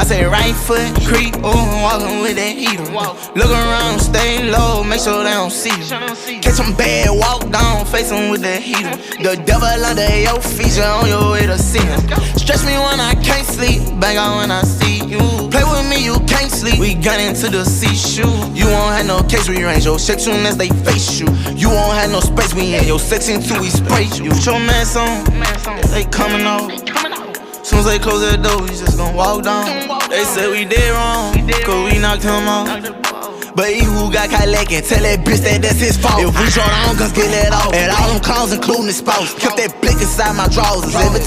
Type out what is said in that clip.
say right foot, creep, ooh, walking with that heater. Look around, stay low, make sure they don't see you. Catch them bad, walk down, face them with that heater. The devil under your feet, you on your way to see him. Stretch me when I can't sleep, bang on when I see you. Play with me, you can't sleep, we gun into the seashore. You won't have no case, we range your shit soon as they face you. You won't have no space, we in your section till we spray you. Put your mask on, they coming off. Soon as they close that door, we just gon' walk down. They say we did wrong, cause we knocked him off. But he who got caught lacking, tell that bitch that that's his fault. If we draw down, guns get let off. And all them clowns, including his spouse. Kept that blick inside my drawers.